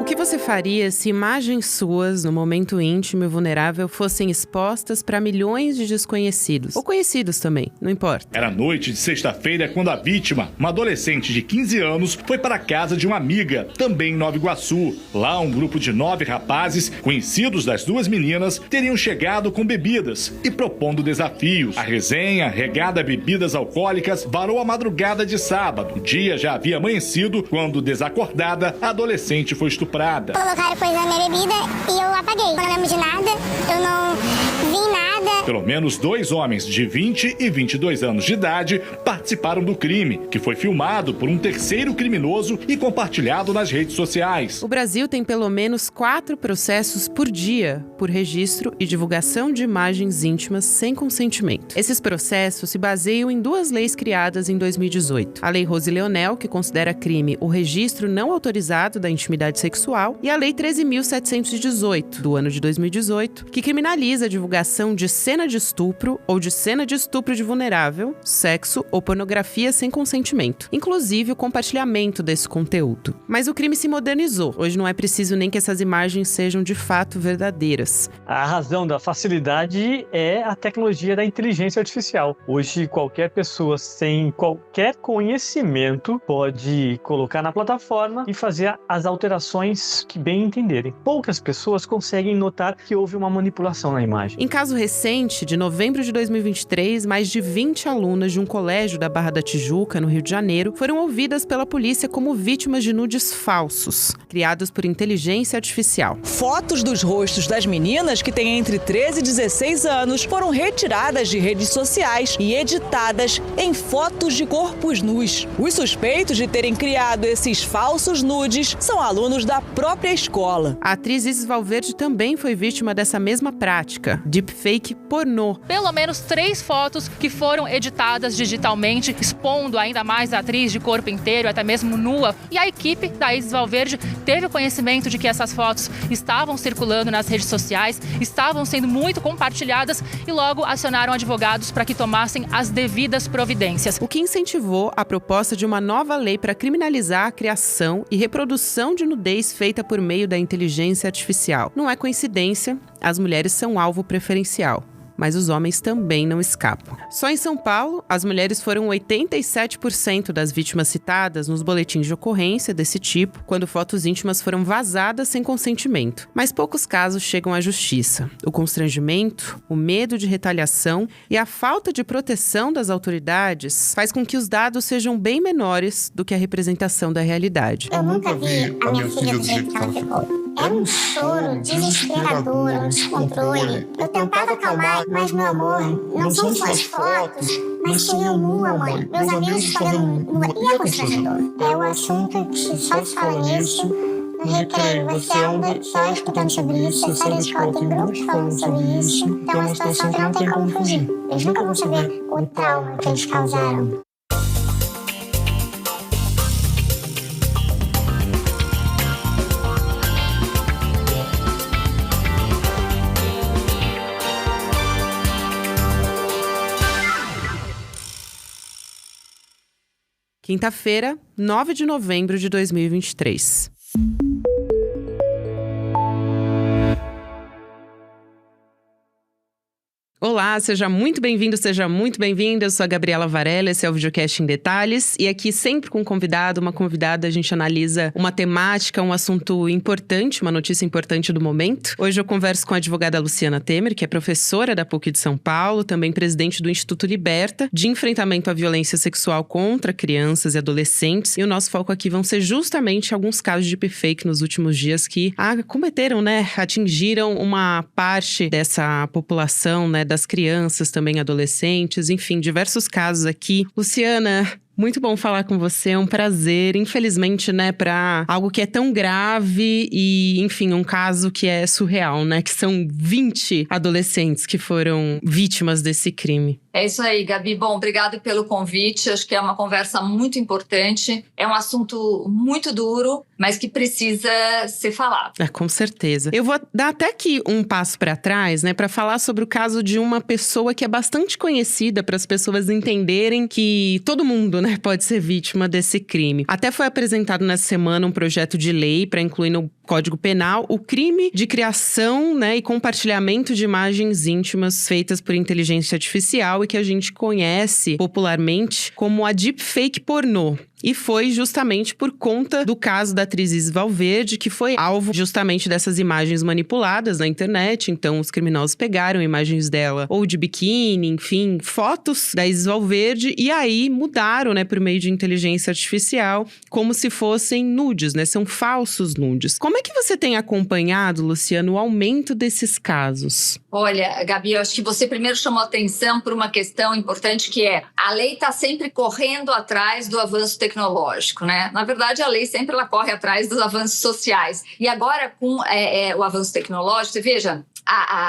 que você faria se imagens suas, no momento íntimo e vulnerável, fossem expostas para milhões de desconhecidos? Ou conhecidos também, não importa. Era noite de sexta-feira quando a vítima, uma adolescente de 15 anos, foi para a casa de uma amiga, também em Nova Iguaçu. Lá, um grupo de 9 rapazes, conhecidos das duas meninas, teriam chegado com bebidas e propondo desafios. A resenha, regada a bebidas alcoólicas, varou a madrugada de sábado. O dia já havia amanhecido quando, desacordada, a adolescente foi estuprada. Colocaram coisa na minha bebida e eu apaguei. Eu não lembro de nada, eu não vi nada. Pelo menos 2 homens de 20 e 22 anos de idade participaram do crime, que foi filmado por um terceiro criminoso e compartilhado nas redes sociais. O Brasil tem pelo menos 4 processos por dia por registro e divulgação de imagens íntimas sem consentimento. Esses processos se baseiam em 2 leis criadas em 2018. A Lei Rose Leonel, que considera crime o registro não autorizado da intimidade sexual, e a Lei 13.718, do ano de 2018, que criminaliza a divulgação de cena de estupro ou de cena de estupro de vulnerável, sexo ou pornografia sem consentimento, inclusive o compartilhamento desse conteúdo. Mas o crime se modernizou. Hoje não é preciso nem que essas imagens sejam de fato verdadeiras. A razão da facilidade é a tecnologia da inteligência artificial. Hoje, qualquer pessoa sem qualquer conhecimento pode colocar na plataforma e fazer as alterações que bem entenderem. Poucas pessoas conseguem notar que houve uma manipulação na imagem. Em caso recente, de novembro de 2023, mais de 20 alunas de um colégio da Barra da Tijuca, no Rio de Janeiro, foram ouvidas pela polícia como vítimas de nudes falsos, criados por inteligência artificial. Fotos dos rostos das meninas, que têm entre 13 e 16 anos, foram retiradas de redes sociais e editadas em fotos de corpos nus. Os suspeitos de terem criado esses falsos nudes são alunos da própria escola. A atriz Isis Valverde também foi vítima dessa mesma prática, deepfake pornô. Pelo menos 3 fotos que foram editadas digitalmente, expondo ainda mais a atriz de corpo inteiro, até mesmo nua. E a equipe da Isis Valverde teve o conhecimento de que essas fotos estavam circulando nas redes sociais, estavam sendo muito compartilhadas e logo acionaram advogados para que tomassem as devidas providências. O que incentivou a proposta de uma nova lei para criminalizar a criação e reprodução de nudez feita por meio da inteligência artificial. Não é coincidência, as mulheres são alvo preferencial. Mas os homens também não escapam. Só em São Paulo, as mulheres foram 87% das vítimas citadas nos boletins de ocorrência desse tipo, quando fotos íntimas foram vazadas sem consentimento. Mas poucos casos chegam à justiça. O constrangimento, o medo de retaliação e a falta de proteção das autoridades faz com que os dados sejam bem menores do que a representação da realidade. Eu nunca vi a minha filha do jeito que ela ficou. Era um choro desesperador, um descontrole. Eu tentava acalmar, mas meu amor, não são só as fotos, mas sou eu nua, mãe. Meus amigos estavam nua e é constrangedor. É o assunto que só se fala nisso. No recreio, você anda só escutando sobre isso. Você sai da escola, tem grupos falando sobre isso. Então é uma situação que não tem como fugir. Eles nunca vão saber o trauma que eles causaram. Quinta-feira, 9 de novembro de 2023. Olá, seja muito bem-vindo, seja muito bem-vinda. Eu sou a Gabriela Varela, esse é o Videocast em Detalhes. E aqui sempre com um convidado, uma convidada, a gente analisa uma temática, um assunto importante, uma notícia importante do momento. Hoje eu converso com a advogada Luciana Temer, que é professora da PUC de São Paulo, também presidente do Instituto Liberta, de enfrentamento à violência sexual contra crianças e adolescentes. E o nosso foco aqui vão ser justamente alguns casos de deepfake nos últimos dias que cometeram, atingiram uma parte dessa população, das crianças, também adolescentes, enfim, diversos casos aqui. Luciana, muito bom falar com você, é um prazer. Infelizmente, para algo que é tão grave e, enfim, um caso que é surreal, que são 20 adolescentes que foram vítimas desse crime. É isso aí, Gabi. Bom, obrigado pelo convite. Acho que é uma conversa muito importante. É um assunto muito duro, mas que precisa ser falado. Com certeza. Eu vou dar até aqui um passo para trás, para falar sobre o caso de uma pessoa que é bastante conhecida, para as pessoas entenderem que todo mundo, pode ser vítima desse crime. Até foi apresentado nessa semana um projeto de lei para incluir no Código Penal o crime de criação, né, e compartilhamento de imagens íntimas feitas por inteligência artificial e que a gente conhece popularmente como a deepfake pornô. E foi justamente por conta do caso da atriz Isis Valverde, que foi alvo justamente dessas imagens manipuladas na internet. Então, os criminosos pegaram imagens dela, ou de biquíni, enfim, fotos da Isis Valverde, e aí mudaram, né, por meio de inteligência artificial, como se fossem nudes, né? São falsos nudes. Como é que você tem acompanhado, Luciano, o aumento desses casos? Olha, Gabi, eu acho que você primeiro chamou atenção por uma questão importante, que é a lei está sempre correndo atrás do avanço tecnológico, né? Na verdade, a lei sempre ela corre atrás dos avanços sociais. E agora, com o avanço tecnológico, você veja,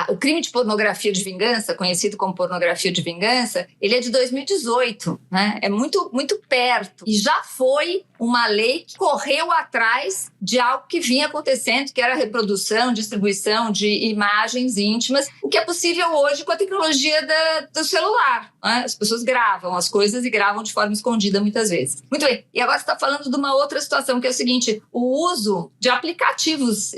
o crime de pornografia de vingança, conhecido como pornografia de vingança, ele é de 2018, né? É muito, muito perto. E já foi uma lei que correu atrás de algo que vinha acontecendo, que era a reprodução, distribuição de imagens íntimas, o que é possível hoje com a tecnologia do celular, né? As pessoas gravam as coisas e gravam de forma escondida muitas vezes. Muito bem. E agora você está falando de uma outra situação, que é o seguinte: o uso de aplicativos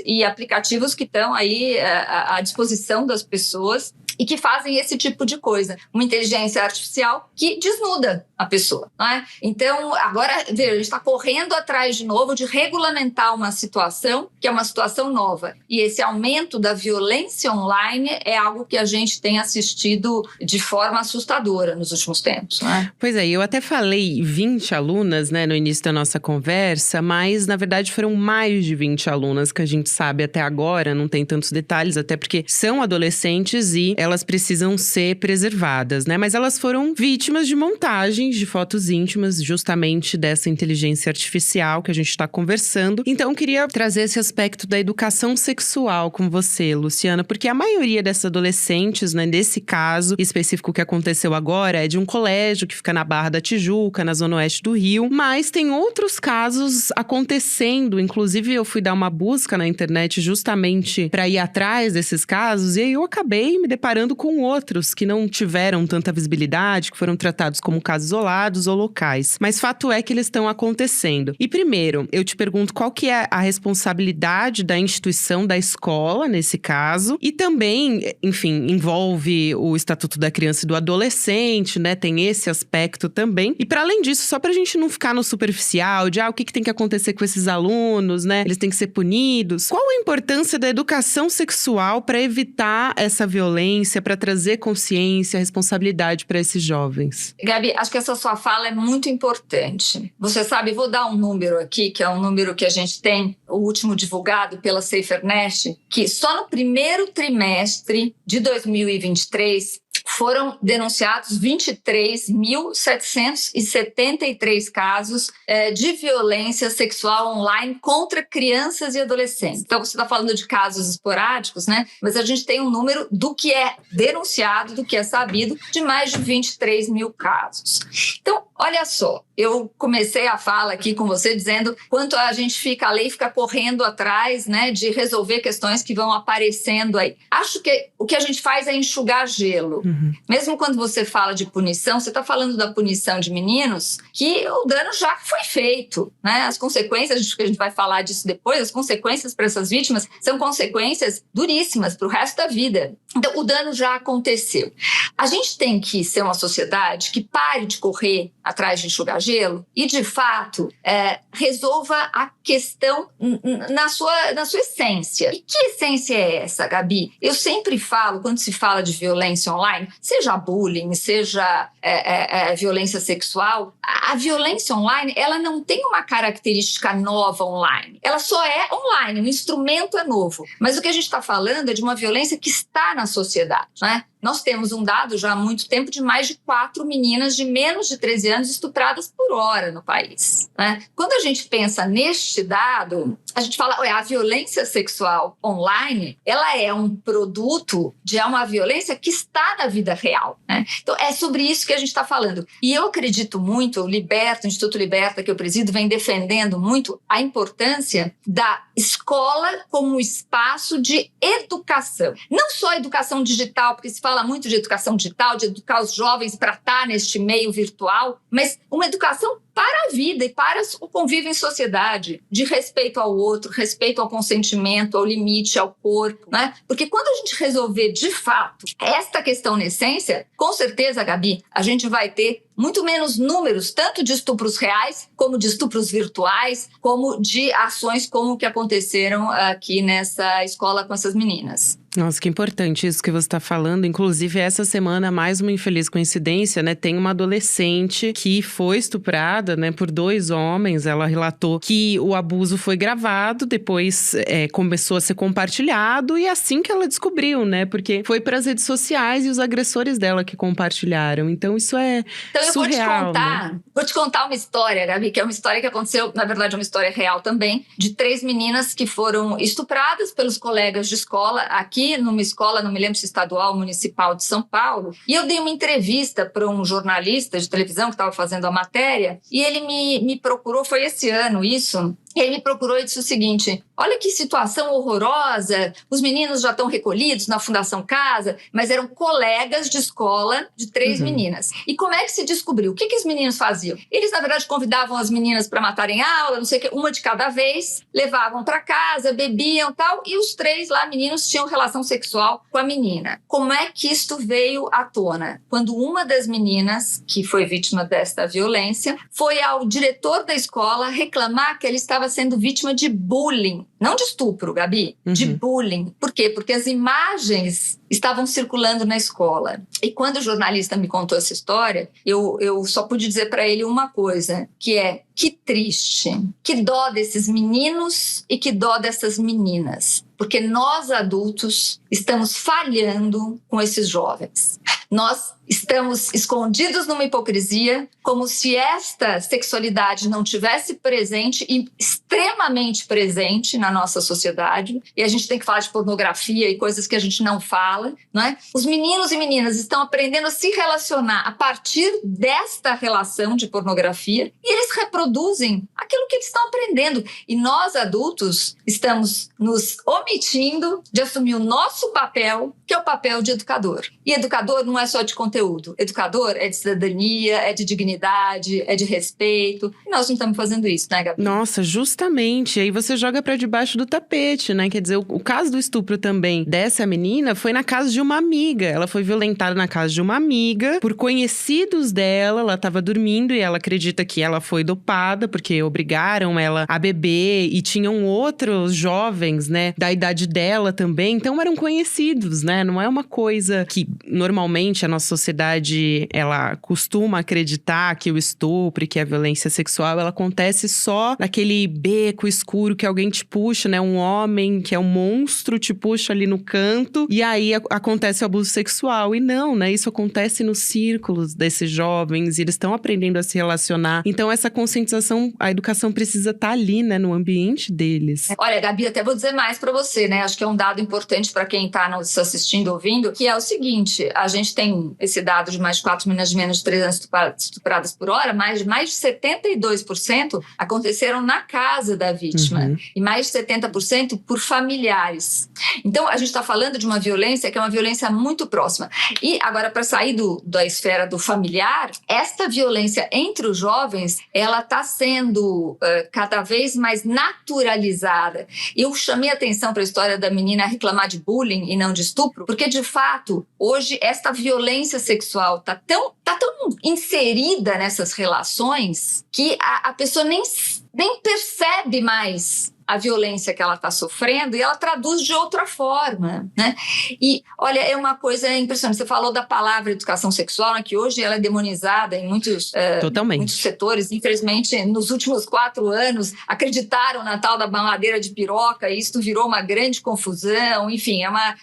que estão aí à disposição das pessoas e que fazem esse tipo de coisa. Uma inteligência artificial que desnuda a pessoa, não é? Então, agora, veja, a gente está correndo atrás de novo de regulamentar uma situação que é uma situação nova. E esse aumento da violência online é algo que a gente tem assistido de forma assustadora nos últimos tempos, não é? Pois é, eu até falei 20 alunas, né, no início da nossa conversa, mas, na verdade, foram mais de 20 alunas que a gente sabe até agora, não tem tantos detalhes, até porque são adolescentes e elas precisam ser preservadas, né? Mas elas foram vítimas de montagens de fotos íntimas, justamente dessa inteligência artificial que a gente está conversando. Então, eu queria trazer esse aspecto da educação sexual com você, Luciana, porque a maioria dessas adolescentes, né, nesse caso específico que aconteceu agora, é de um colégio que fica na Barra da Tijuca, na zona oeste do Rio, mas tem outros casos acontecendo. Inclusive, eu fui dar uma busca na internet justamente para ir atrás desses casos, e aí eu acabei me deparando com outros que não tiveram tanta visibilidade, que foram tratados como casos isolados ou locais. Mas fato é que eles estão acontecendo. E primeiro, eu te pergunto qual que é a responsabilidade da instituição, da escola, nesse caso. E também, enfim, envolve o Estatuto da Criança e do Adolescente, né? Tem esse aspecto também. E para além disso, só pra gente não ficar no superficial de o que tem que acontecer com esses alunos, né? Eles têm que ser punidos. Qual a importância da educação sexual para evitar essa violência, para trazer consciência, responsabilidade para esses jovens? Gabi, acho que essa sua fala é muito importante. Você sabe, vou dar um número aqui, que é um número que a gente tem, o último divulgado pela SaferNet, que só no primeiro trimestre de 2023 foram denunciados 23.773 casos de violência sexual online contra crianças e adolescentes. Então, você está falando de casos esporádicos, né? Mas a gente tem um número do que é denunciado, do que é sabido, de mais de 23 mil casos. Então, olha só, eu comecei a fala aqui com você dizendo quanto a gente a lei fica correndo atrás, né, de resolver questões que vão aparecendo aí. Acho que o que a gente faz é enxugar gelo. Mesmo quando você fala de punição, você está falando da punição de meninos que o dano já foi feito, né? As consequências, a gente vai falar disso depois, as consequências para essas vítimas são consequências duríssimas para o resto da vida. Então, o dano já aconteceu. A gente tem que ser uma sociedade que pare de correr atrás de enxugar gelo e, de fato, resolva a questão na sua essência. E que essência é essa, Gabi? Eu sempre falo, quando se fala de violência online, seja bullying, seja violência sexual, a violência online, ela não tem uma característica nova online. Ela só é online, o instrumento é novo. Mas o que a gente está falando é de uma violência que está na sociedade, né? Nós temos um dado já há muito tempo de mais de 4 meninas de menos de 13 anos estupradas por hora no país, né? Quando a gente pensa neste dado, a gente fala, a violência sexual online, ela é um produto de uma violência que está na vida real, né? Então, é sobre isso que a gente está falando. E eu acredito muito, o Instituto Liberta, que eu presido, vem defendendo muito a importância da escola como espaço de educação. Não só educação digital, porque se fala muito de educação digital, de educar os jovens para estar neste meio virtual, mas uma educação para a vida e para o convívio em sociedade, de respeito ao outro, respeito ao consentimento, ao limite, ao corpo, né? Porque quando a gente resolver de fato esta questão na essência, com certeza, Gabi, a gente vai ter muito menos números, tanto de estupros reais, como de estupros virtuais, como de ações como que aconteceram aqui nessa escola com essas meninas. Nossa, que importante isso que você está falando. Inclusive, essa semana, mais uma infeliz coincidência, né? Tem uma adolescente que foi estuprada, né, por 2 homens. Ela relatou que o abuso foi gravado, depois começou a ser compartilhado. E assim que ela descobriu, né? Porque foi para as redes sociais e os agressores dela que compartilharam. Então, isso é surreal, vou te contar uma história, Gabi, que é uma história que aconteceu, na verdade, é uma história real também, de 3 meninas que foram estupradas pelos colegas de escola aqui numa escola, não me lembro se estadual ou municipal de São Paulo, e eu dei uma entrevista para um jornalista de televisão que estava fazendo a matéria, e ele me procurou, foi esse ano isso, ele me procurou e disse o seguinte: olha que situação horrorosa, os meninos já estão recolhidos na Fundação Casa, mas eram colegas de escola de 3 meninas. E como é que se descobriu? O que os meninos faziam? Eles, na verdade, convidavam as meninas para matarem aula, não sei o que, uma de cada vez, levavam para casa, bebiam e tal, e os 3 lá, meninos, tinham relação sexual com a menina. Como é que isto veio à tona? Quando uma das meninas, que foi vítima desta violência, foi ao diretor da escola reclamar que ela estava sendo vítima de bullying. Não de estupro, Gabi, de bullying. Por quê? Porque as imagens estavam circulando na escola. E quando o jornalista me contou essa história, eu só pude dizer para ele uma coisa, que é: que triste, que dó desses meninos e que dó dessas meninas. Porque nós, adultos, estamos falhando com esses jovens. Nós estamos escondidos numa hipocrisia, como se esta sexualidade não tivesse presente e extremamente presente na nossa sociedade. E a gente tem que falar de pornografia e coisas que a gente não fala, não é? Os meninos e meninas estão aprendendo a se relacionar a partir desta relação de pornografia e eles reproduzem aquilo que eles estão aprendendo. E nós, adultos, estamos nos omitindo de assumir o nosso papel, que é o papel de educador. E educador não é só de conteúdo. Educador é de cidadania, é de dignidade, é de respeito. E nós não estamos fazendo isso, né, Gabi? Nossa, justamente. Aí você joga pra debaixo do tapete, né? Quer dizer, o caso do estupro também dessa menina foi na casa de uma amiga. Ela foi violentada na casa de uma amiga por conhecidos dela. Ela tava dormindo e ela acredita que ela foi dopada porque obrigaram ela a beber e tinham outros jovens, né, da idade dela também. Então eram conhecidos, né? Não é uma coisa que normalmente a nossa sociedade, ela costuma acreditar que o estupro e que a violência sexual, ela acontece só naquele beco escuro que alguém te puxa, né? Um homem que é um monstro te puxa ali no canto e aí acontece o abuso sexual. E não, né? Isso acontece nos círculos desses jovens e eles estão aprendendo a se relacionar. Então essa conscientização, a educação precisa estar ali, né? No ambiente deles. Olha, Gabi, até vou dizer mais para você, né? Acho que é um dado importante para quem está nos assistindo, ouvindo, que é o seguinte: a gente tem esse dado de mais de 4 meninas de menos de 3 anos estupradas por hora, mais de 72% aconteceram na casa da vítima e mais de 70% por familiares. Então, a gente está falando de uma violência que é uma violência muito próxima. E agora, para sair da esfera do familiar, esta violência entre os jovens, ela está sendo cada vez mais naturalizada. Eu chamei atenção para a história da menina reclamar de bullying e não de estupro, porque, de fato, hoje, esta violência sexual está tão inserida nessas relações que a pessoa nem percebe mais a violência que ela está sofrendo e ela traduz de outra forma, né? E, olha, é uma coisa impressionante. Você falou da palavra educação sexual, né, que hoje ela é demonizada em muitos setores. Infelizmente, nos últimos 4 anos, acreditaram na tal da mamadeira de piroca e isso virou uma grande confusão. Enfim,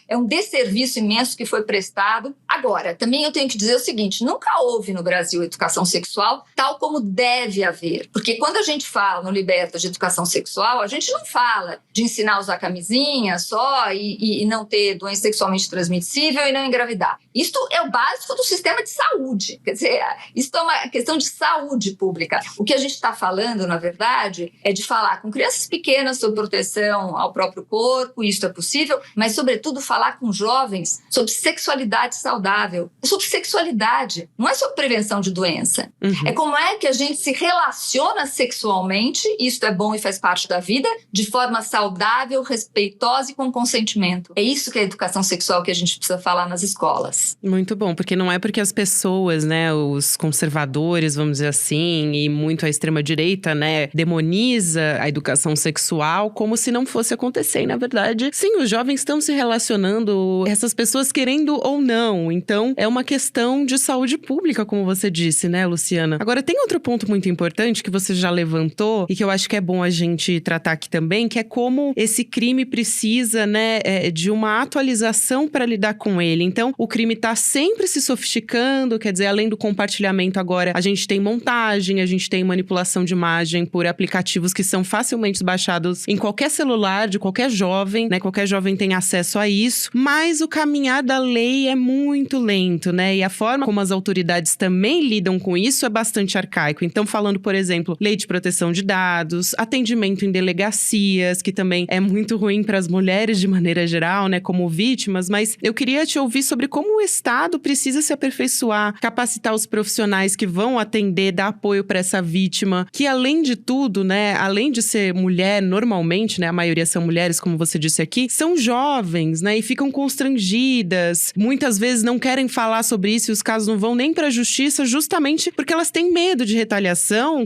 é um desserviço imenso que foi prestado. Agora, também eu tenho que dizer o seguinte: nunca houve no Brasil educação sexual tal como deve haver. Porque quando a gente fala no Liberta de educação sexual, a gente não fala de ensinar a usar camisinha só e não ter doença sexualmente transmissível e não engravidar. Isto é o básico do sistema de saúde. Quer dizer, isso é uma questão de saúde pública. O que a gente está falando, na verdade, é de falar com crianças pequenas sobre proteção ao próprio corpo, isso é possível, mas, sobretudo, falar com jovens sobre sexualidade saudável. saudável é sobre sexualidade, não é sobre prevenção de doença. É como é que a gente se relaciona sexualmente, isso é bom e faz parte da vida, de forma saudável, respeitosa e com consentimento. É isso que é a educação sexual que a gente precisa falar nas escolas. Muito bom, porque não é porque as pessoas, né, os conservadores, vamos dizer assim, e muito a extrema-direita, né, demoniza a educação sexual como se não fosse acontecer. E, na verdade, sim, os jovens estão se relacionando, essas pessoas querendo ou não. Então, é uma questão de saúde pública, como você disse, né, Luciana? Agora, tem outro ponto muito importante que você já levantou e que eu acho que é bom a gente tratar aqui também, que é como esse crime precisa, né, de uma atualização para lidar com ele. Então, o crime está sempre se sofisticando, quer dizer, além do compartilhamento agora, a gente tem montagem, a gente tem manipulação de imagem por aplicativos que são facilmente baixados em qualquer celular de qualquer jovem, né? Qualquer jovem tem acesso a isso, mas o caminhar da lei é muito lento, né? E a forma como as autoridades também lidam com isso é bastante arcaico. Então, falando, por exemplo, lei de proteção de dados, atendimento em delegacias, que também é muito ruim para as mulheres de maneira geral, né? Como vítimas, mas eu queria te ouvir sobre como o Estado precisa se aperfeiçoar, capacitar os profissionais que vão atender, dar apoio para essa vítima, que além de tudo, né? Além de ser mulher, normalmente, né? A maioria são mulheres, como você disse aqui, são jovens, né? E ficam constrangidas. Muitas vezes não querem falar sobre isso e os casos não vão nem para a justiça, justamente porque elas têm medo de retaliação,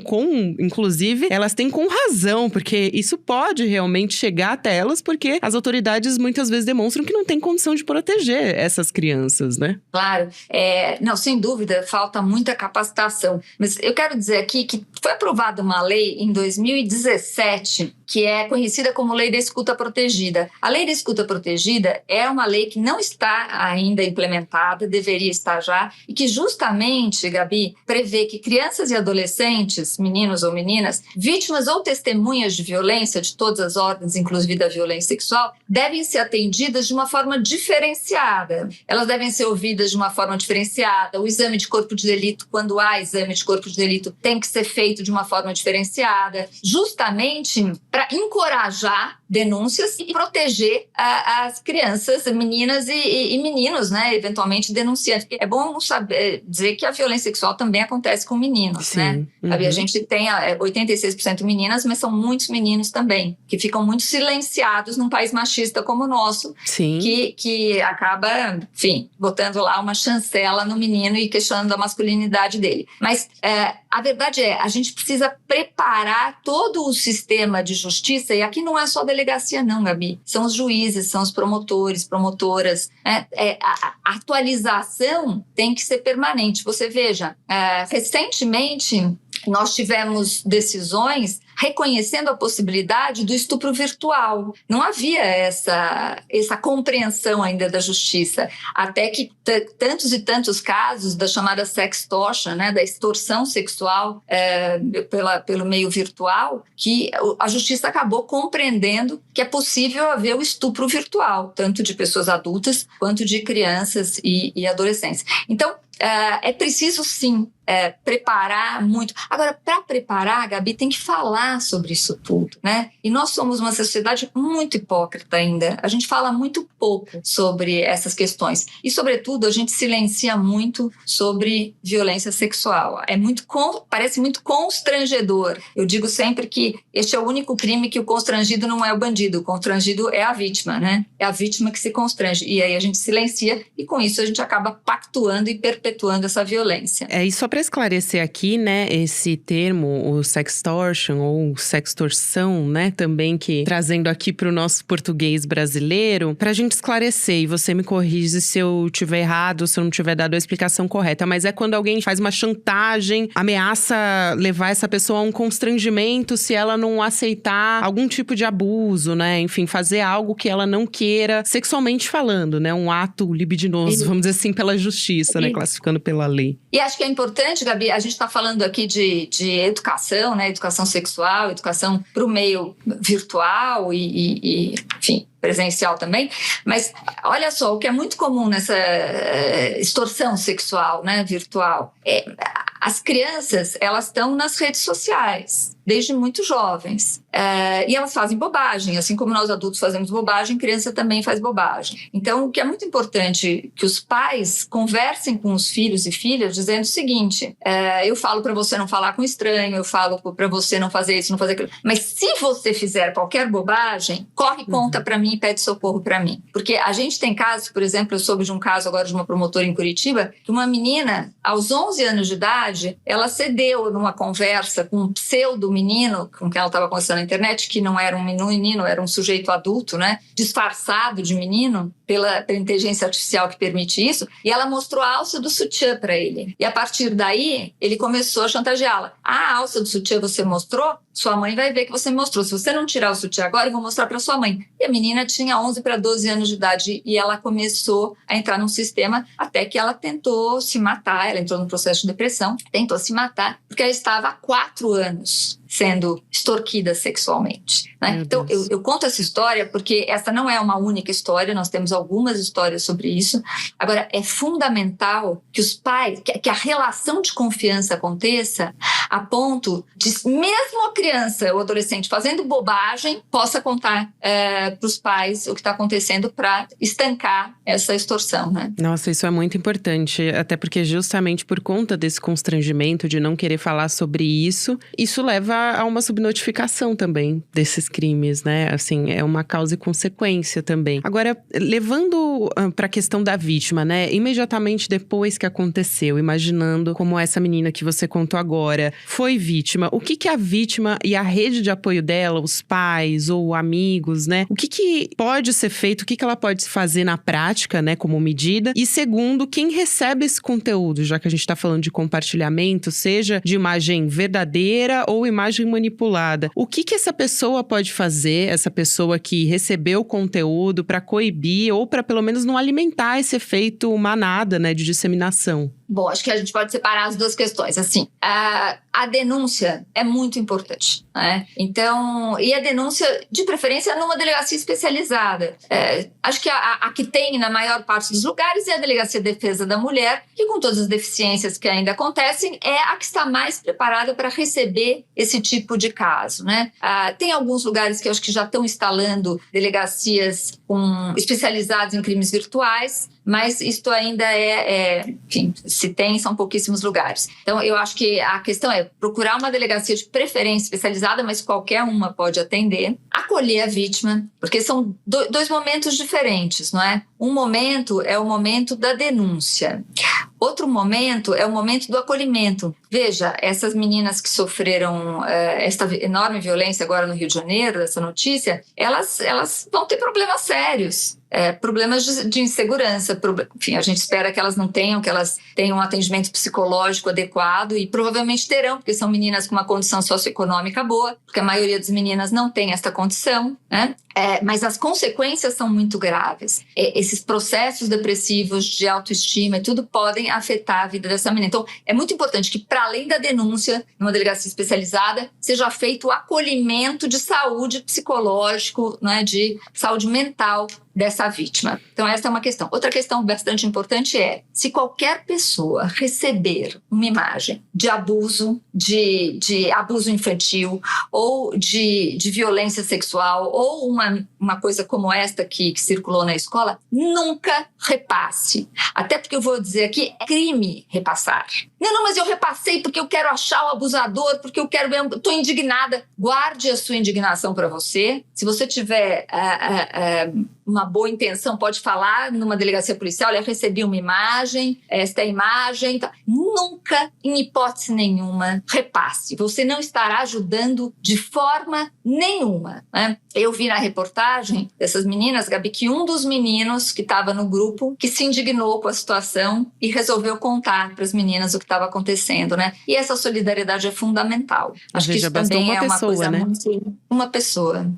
inclusive, elas têm com razão, porque isso pode realmente chegar até elas, porque as autoridades muitas vezes demonstram que não têm condição de proteger essas crianças, né? Claro. Não, sem dúvida, falta muita capacitação. Mas eu quero dizer aqui que foi aprovada uma lei em 2017, que é conhecida como Lei da Escuta Protegida. A Lei da Escuta Protegida é uma lei que não está ainda implementada, deveria estar já, e que justamente, Gabi, prevê que crianças e adolescentes, meninos ou meninas, vítimas ou testemunhas de violência de todas as ordens, inclusive da violência sexual, devem ser atendidas de uma forma diferenciada. Elas devem ser ouvidas de uma forma diferenciada. O exame de corpo de delito, quando há exame de corpo de delito, tem que ser feito de uma forma diferenciada, justamente para encorajar denúncias e proteger as crianças, meninas e meninos, né, eventualmente denunciantes. É bom dizer que a violência sexual também acontece com meninos, Sim. né? Uhum. A gente tem 86% meninas, mas são muitos meninos também, que ficam muito silenciados num país machista como o nosso, Sim. que acaba, enfim, botando lá uma chancela no menino e questionando a masculinidade dele. Mas a verdade a gente precisa preparar todo o sistema de justiça, e aqui não é só delegacia não, Gabi, são os juízes, são os promotores, promotoras, a atualização tem que ser permanente. Você veja, recentemente nós tivemos decisões reconhecendo a possibilidade do estupro virtual. Não havia essa compreensão ainda da justiça, até que tantos e tantos casos da chamada sextortion, né, da extorsão sexual pelo meio virtual, que a justiça acabou compreendendo que é possível haver o estupro virtual, tanto de pessoas adultas quanto de crianças e adolescentes. Então, é preciso, sim, preparar muito. Agora, para preparar, Gabi, tem que falar sobre isso tudo, né? E nós somos uma sociedade muito hipócrita ainda. A gente fala muito pouco sobre essas questões. E, sobretudo, a gente silencia muito sobre violência sexual. Parece muito constrangedor. Eu digo sempre que este é o único crime que o constrangido não é o bandido. O constrangido é a vítima, né? É a vítima que se constrange. E aí a gente silencia e, com isso, a gente acaba pactuando e perpetuando essa violência. E só para esclarecer aqui, né, esse termo, o sextortion ou sextorção, né, também que trazendo aqui para o nosso português brasileiro, para a gente esclarecer, e você me corrige se eu tiver errado, se eu não tiver dado a explicação correta, mas é quando alguém faz uma chantagem, ameaça levar essa pessoa a um constrangimento se ela não aceitar algum tipo de abuso, né, enfim, fazer algo que ela não queira, sexualmente falando, né, um ato libidinoso, vamos dizer assim, pela justiça, né, classificando pela lei. E acho que é importante, Gabi, a gente está falando aqui de educação, né? Educação sexual, educação para o meio virtual e, enfim, presencial também. Mas olha só, o que é muito comum nessa extorsão sexual, né, virtual, as crianças, elas estão nas redes sociais. desde muito jovens. E elas fazem bobagem, assim como nós adultos fazemos bobagem, criança também faz bobagem. Então, o que é muito importante que os pais conversem com os filhos e filhas dizendo o seguinte, eu falo para você não falar com estranho, eu falo para você não fazer isso, não fazer aquilo, mas se você fizer qualquer bobagem, corre, conta para mim e pede socorro para mim. Porque a gente tem casos, por exemplo, eu soube de um caso agora de uma promotora em Curitiba, que uma menina, aos 11 anos de idade, ela cedeu numa conversa com um pseudo-menino, com quem ela estava conversando na internet, que não era um menino, era um sujeito adulto, né, disfarçado de menino, pela inteligência artificial que permite isso, e ela mostrou a alça do sutiã para ele. E a partir daí, ele começou a chantageá-la. A alça do sutiã você mostrou? Sua mãe vai ver que você mostrou. Se você não tirar o sutiã agora, eu vou mostrar para sua mãe. E a menina tinha 11 para 12 anos de idade e ela começou a entrar num sistema até que ela tentou se matar. Ela entrou num processo de depressão, tentou se matar, porque ela estava há 4 anos sendo extorquida sexualmente, né? Então, eu conto essa história porque essa não é uma única história, nós temos algumas histórias sobre isso. Agora, é fundamental que os pais, que a relação de confiança aconteça a ponto de, mesmo a criança ou adolescente fazendo bobagem, possa contar para os pais o que está acontecendo para estancar essa extorsão, né? Nossa, isso é muito importante, até porque justamente por conta desse constrangimento de não querer falar sobre isso leva a uma subnotificação também desses crimes, né? Assim, é uma causa e consequência também. Agora, levando para a questão da vítima, né? Imediatamente depois que aconteceu, imaginando como essa menina que você contou agora foi vítima, o que a vítima e a rede de apoio dela, os pais ou amigos, né? O que pode ser feito, o que ela pode fazer na prática, né? Como medida. E segundo, quem recebe esse conteúdo, já que a gente está falando de compartilhamento, seja de imagem verdadeira ou imagem manipulada. O que essa pessoa pode fazer, essa pessoa que recebeu o conteúdo, para coibir ou para pelo menos não alimentar esse efeito manada, né, de disseminação? Bom, acho que a gente pode separar as duas questões. Assim, a denúncia é muito importante, né? Então, e a denúncia, de preferência, numa delegacia especializada. Acho que a que tem na maior parte dos lugares é a Delegacia de Defesa da Mulher, que com todas as deficiências que ainda acontecem, é a que está mais preparada para receber esse tipo de caso, né? Tem alguns lugares que eu acho que já estão instalando delegacias especializadas em crimes virtuais, mas isto ainda enfim, se tem, são pouquíssimos lugares. Então, eu acho que a questão é procurar uma delegacia de preferência especializada, mas qualquer uma pode atender, acolher a vítima, porque são dois momentos diferentes, não é? Um momento é o momento da denúncia. Outro momento é o momento do acolhimento. Veja, essas meninas que sofreram esta enorme violência agora no Rio de Janeiro, essa notícia, elas vão ter problemas sérios. Problemas de insegurança. Enfim, a gente espera que elas não tenham, que elas tenham um atendimento psicológico adequado e provavelmente terão, porque são meninas com uma condição socioeconômica boa, porque a maioria das meninas não tem esta condição, né? Mas as consequências são muito graves. Esses processos depressivos de autoestima e tudo podem afetar a vida dessa menina. Então, é muito importante que, para além da denúncia, numa delegacia especializada, seja feito o acolhimento de saúde psicológico, né, de saúde mental dessa vítima. Então, essa é uma questão. Outra questão bastante importante é, se qualquer pessoa receber uma imagem de abuso, de abuso infantil ou de violência sexual ou uma coisa como esta que circulou na escola, nunca repasse. Até porque eu vou dizer aqui, é crime repassar. Não, mas eu repassei porque eu quero achar o abusador, porque eu estou indignada. Guarde a sua indignação para você. Se você tiver uma boa intenção, pode falar numa delegacia policial, olha, recebi uma imagem, esta é a imagem. Tá. Nunca, em hipótese nenhuma, repasse. Você não estará ajudando de forma nenhuma, né? Eu vi na reportagem dessas meninas, Gabi, que um dos meninos que estava no grupo, que se indignou com a situação e resolveu contar para as meninas o que estava acontecendo, né? E essa solidariedade é fundamental. Acho que isso também é uma coisa, né? Uma pessoa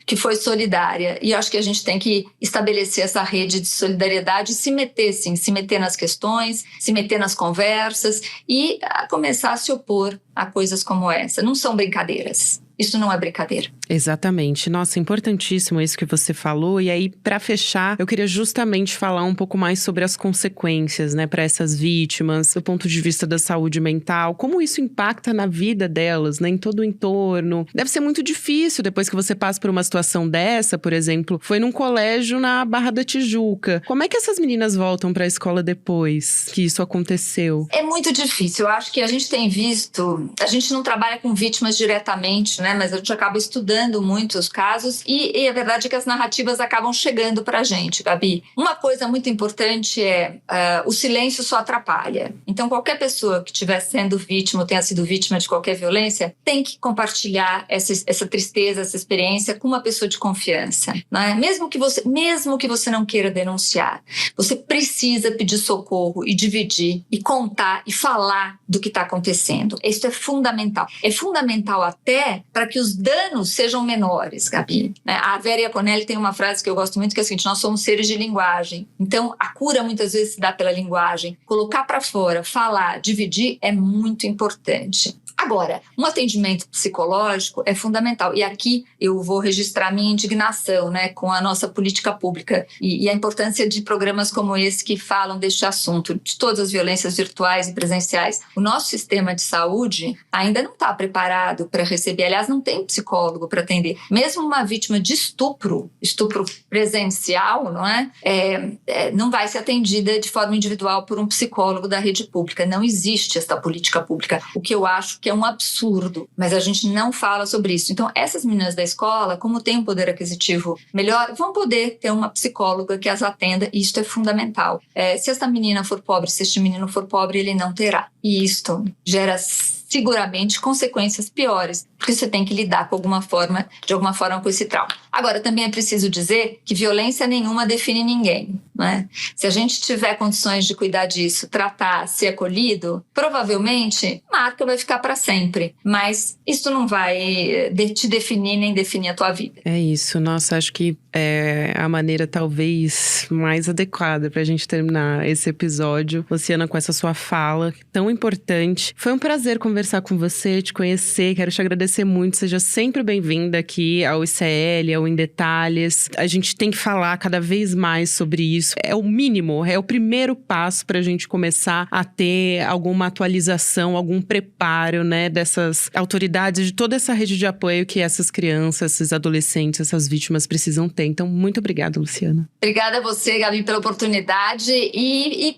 que foi solidária. E eu acho que a gente tem que estabelecer essa rede de solidariedade e se meter nas questões, se meter nas conversas e começar a se opor a coisas como essa. Não são brincadeiras. Isso não é brincadeira. Exatamente. Nossa, importantíssimo isso que você falou. E aí, para fechar, eu queria justamente falar um pouco mais sobre as consequências, né, para essas vítimas, do ponto de vista da saúde mental, como isso impacta na vida delas, né, em todo o entorno. Deve ser muito difícil depois que você passa por uma situação dessa, por exemplo, foi num colégio na Barra da Tijuca. Como é que essas meninas voltam para a escola depois que isso aconteceu? É muito difícil. Eu acho que a gente tem visto, a gente não trabalha com vítimas diretamente, né, mas a gente acaba estudando muitos casos e a verdade é que as narrativas acabam chegando pra gente, Gabi. Uma coisa muito importante é o silêncio só atrapalha. Então, qualquer pessoa que estiver sendo vítima ou tenha sido vítima de qualquer violência tem que compartilhar essa tristeza, essa experiência com uma pessoa de confiança, né? Mesmo que você não queira denunciar, você precisa pedir socorro e dividir e contar e falar do que está acontecendo. Isso é fundamental. É fundamental até para que os danos sejam menores, Gabi. A Vera Iaconelli tem uma frase que eu gosto muito, que é a seguinte: nós somos seres de linguagem. Então, a cura muitas vezes se dá pela linguagem. Colocar para fora, falar, dividir é muito importante. Agora, um atendimento psicológico é fundamental. E aqui eu vou registrar minha indignação, né, com a nossa política pública e a importância de programas como esse que falam deste assunto, de todas as violências virtuais e presenciais. O nosso sistema de saúde ainda não está preparado para receber. Aliás, não tem psicólogo para atender. Mesmo uma vítima de estupro presencial, não é? Não vai ser atendida de forma individual por um psicólogo da rede pública. Não existe essa política pública. O que eu acho que é um absurdo, mas a gente não fala sobre isso. Então, essas meninas da escola, como têm um poder aquisitivo melhor, vão poder ter uma psicóloga que as atenda, e isso é fundamental. Se essa menina for pobre, se este menino for pobre, ele não terá. E isto gera seguramente consequências piores, porque você tem que lidar de alguma forma com esse trauma. Agora, também é preciso dizer que violência nenhuma define ninguém, né? Se a gente tiver condições de cuidar disso, tratar, ser acolhido, provavelmente a marca vai ficar para sempre, mas isso não vai te definir nem definir a tua vida. É isso, nossa, acho que é a maneira talvez mais adequada pra gente terminar esse episódio. Luciana, com essa sua fala tão importante. Foi um prazer conversar com você, te conhecer, quero te agradecer muito. Seja sempre bem-vinda aqui ao ICL, ao Em Detalhes. A gente tem que falar cada vez mais sobre isso. É o mínimo, é o primeiro passo pra gente começar a ter alguma atualização, algum preparo, né, dessas autoridades, de toda essa rede de apoio que essas crianças, esses adolescentes, essas vítimas precisam ter. Então, muito obrigada, Luciana. Obrigada a você, Gabi, pela oportunidade e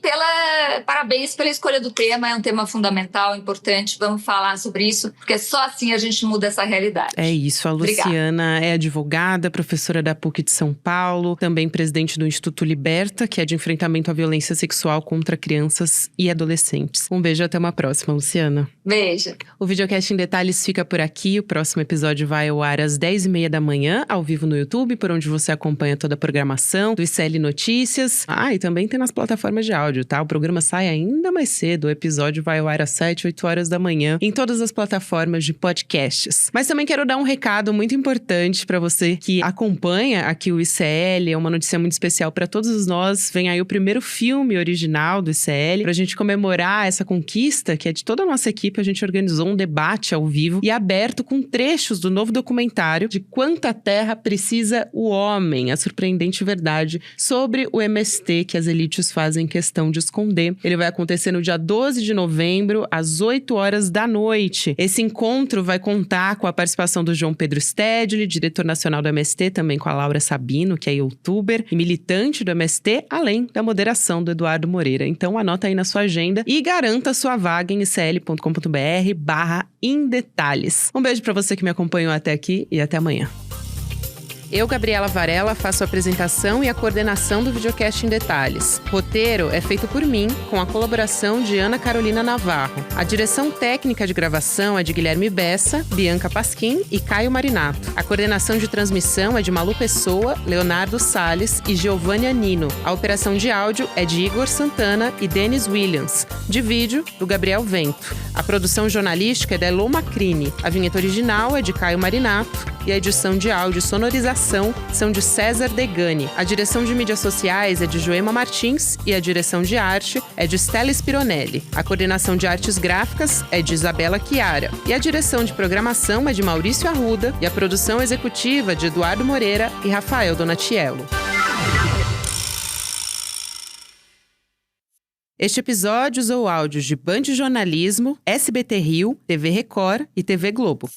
parabéns pela escolha do tema. É um tema fundamental, importante. Vamos falar sobre isso, porque só assim a gente muda essa realidade. É isso. A Luciana é advogada, professora da PUC de São Paulo, também presidente do Instituto Liberta, que é de enfrentamento à violência sexual contra crianças e adolescentes. Um beijo e até uma próxima, Luciana. Beijo. O Videocast em Detalhes fica por aqui. O próximo episódio vai ao ar às 10h30 da manhã, ao vivo no YouTube, por onde você acompanha toda a programação do ICL Notícias. E também tem nas plataformas de áudio, tá? O programa sai ainda mais cedo. O episódio vai ao ar às 7, 8 horas da manhã, em todas as plataformas de podcasts. Mas também quero dar um recado muito importante para você que acompanha aqui o ICL. É uma notícia muito especial para todos nós. Vem aí o primeiro filme original do ICL. Pra gente comemorar essa conquista, que é de toda a nossa equipe, a gente organizou um debate ao vivo e aberto com trechos do novo documentário De Quanta Terra Precisa o Homem, a surpreendente verdade sobre o MST que as elites fazem questão de esconder. Ele vai acontecer no dia 12 de novembro, às 8 horas da noite. Esse encontro vai contar com a participação do João Pedro Stedley, diretor nacional do MST, também com a Laura Sabino, que é youtuber e militante do MST, além da moderação do Eduardo Moreira. Então anota aí na sua agenda e garanta sua vaga em icl.com.br/emdetalhes. Um beijo pra você que me acompanhou até aqui e até amanhã. Eu, Gabriela Varela, faço a apresentação e a coordenação do Videocast em Detalhes. Roteiro é feito por mim, com a colaboração de Ana Carolina Navarro. A direção técnica de gravação é de Guilherme Bessa, Bianca Pasquim e Caio Marinato. A coordenação de transmissão é de Malu Pessoa, Leonardo Salles e Giovânia Nino. A operação de áudio é de Igor Santana e Denis Williams. De vídeo, do Gabriel Vento. A produção jornalística é da Elô Macrini. A vinheta original é de Caio Marinato e a edição de áudio e sonorização coordenação são de César Degani. A direção de mídias sociais é de Joema Martins e a direção de arte é de Stella Spironelli. A coordenação de artes gráficas é de Isabela Chiara. E a direção de programação é de Maurício Arruda e a produção executiva de Eduardo Moreira e Rafael Donatiello. Este episódio usou áudios de Band Jornalismo, SBT Rio, TV Record e TV Globo.